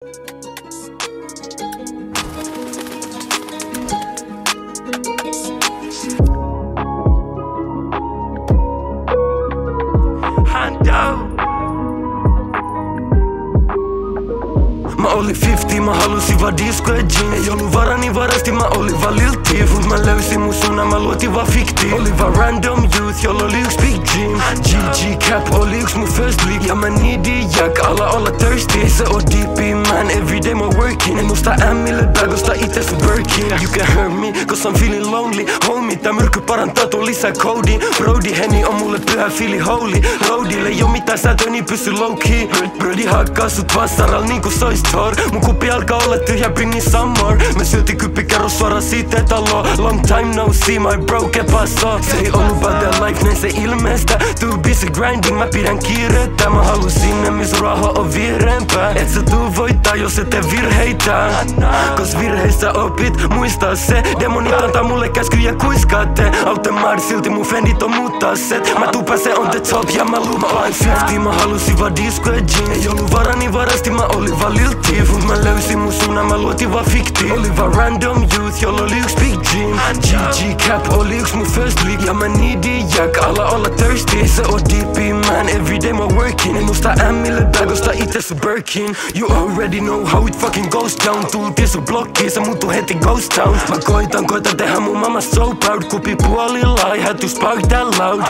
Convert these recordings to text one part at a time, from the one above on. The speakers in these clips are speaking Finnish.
Mä olin 50, mä halusin vaan disco ja jeans. Ei ollu varaa niin varasti, mä olin vaan Lil Thief. Mut mä löysin mun suunnan, mä luotin vaan fiktiin. Oli vaan random youth, jolla oli yks big dream. GG Cap oli yks mun first league. Ja mä needin jack, ala olla thirsty. Se on DP man, everyday mä working. En osta ämmille bagosta ite sun working. You can hurt me, cause I'm feeling lonely. Homie, tää myrkky parantaa tuon lisää codin. Brody, Henny on mulle pyhä feeli holy. Roadille ei oo mitään sääntöä, niin pysy low key. Brody hakkaa sut vassaral niinku sois Thor. Mun kuppi alkaa olla tyhjä, bring me some more. Mä syötin kyppi, kerro suoraan siitä talo. Long time no see, my bro, que paso? Se ei ollu about that life, näin se ilmeestä. Too busy grinding, mä pidän kiirettä. Mä halus sinne, miss raha on vihreämpää. Et sä tuu voittaa, jos et tee virheitä. Kos virheistä opit, muistaa se. Demonit antaa mulle käskyjä, kuiskaatte. Automaatit silti mun friendit on muuttaa set. Mä tuu pääsee on the top ja mä lupaan 50, mä halusin vaan disco ja jeans. Ei ollu varaa niin varasti, mä olin vaan Lil Thief. Mut mä löysin mun suunnan, mä luotin vaan fiktiin. Oli vaan random youth, jolla oli yks big dream. GG Cap oli yks mun first league. Ja mä needin jack, ala olla thirsty. Se on DP man, everyday mä working. En osta ämmille bagosta ite sun Birkin. You already know how it fucking goes down. Tultiin sun blokkiin, se muuttui heti ghost town. Mä koitan tehdä mun mama so proud. Kupi puolilla, I had to spark that loud.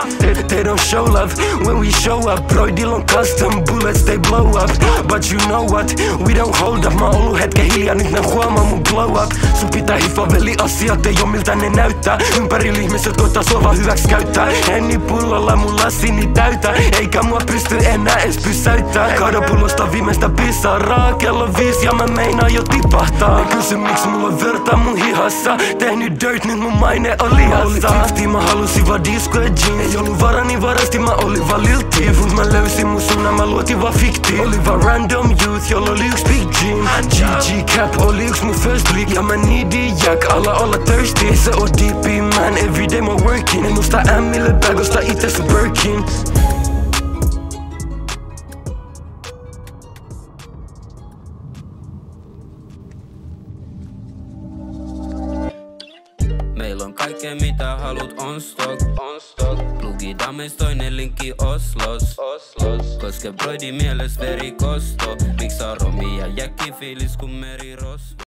They don't show love when we show up. Broidilla on custom bullets, they blow up. But you know what, we don't hold up. Mä oon ollu hetken hiljaa, nyt nää huomaa mun glow up. Sun pitää hiffaa veli, asiat ei oo miltä ne näyttää. Ympärillä ihmiset koittaa sua vaan hyväks käyttää. Henni pullolla mun lasini täytä. Eikä mua pysty enää ees pysäyttää. Kaada pullosta viimeistä pissaraa. Kello 5 ja mä meinaan jo tipahtaa. Ne kysy miks mulla on verta mun hihassa. Tehnyt dirt, nyt mun maine on lihassa. Mä olin 50, mä halusin vaan disco ja jeans. Ei ollu varaa niin varasti, mä olin vaan Lil Thief. Mut mä löysin mun suunnan, mä luotin vaan fiktiin. Oli vaan random youth, jolla oli yks big dream. GG Cap oli yks mun first league. Ja mä needin jack, ala olla thirsty. Se on DP man, everyday mä working. En osta ämmille bagosta ite sun Birkin. Meillä on kaikkea mitä haluut on stock. Plugidaan meis toinen linkki Oslos. Koske broidi mieles verikosto. Miks aromi ja jäkki fiilis kun meri rosvo.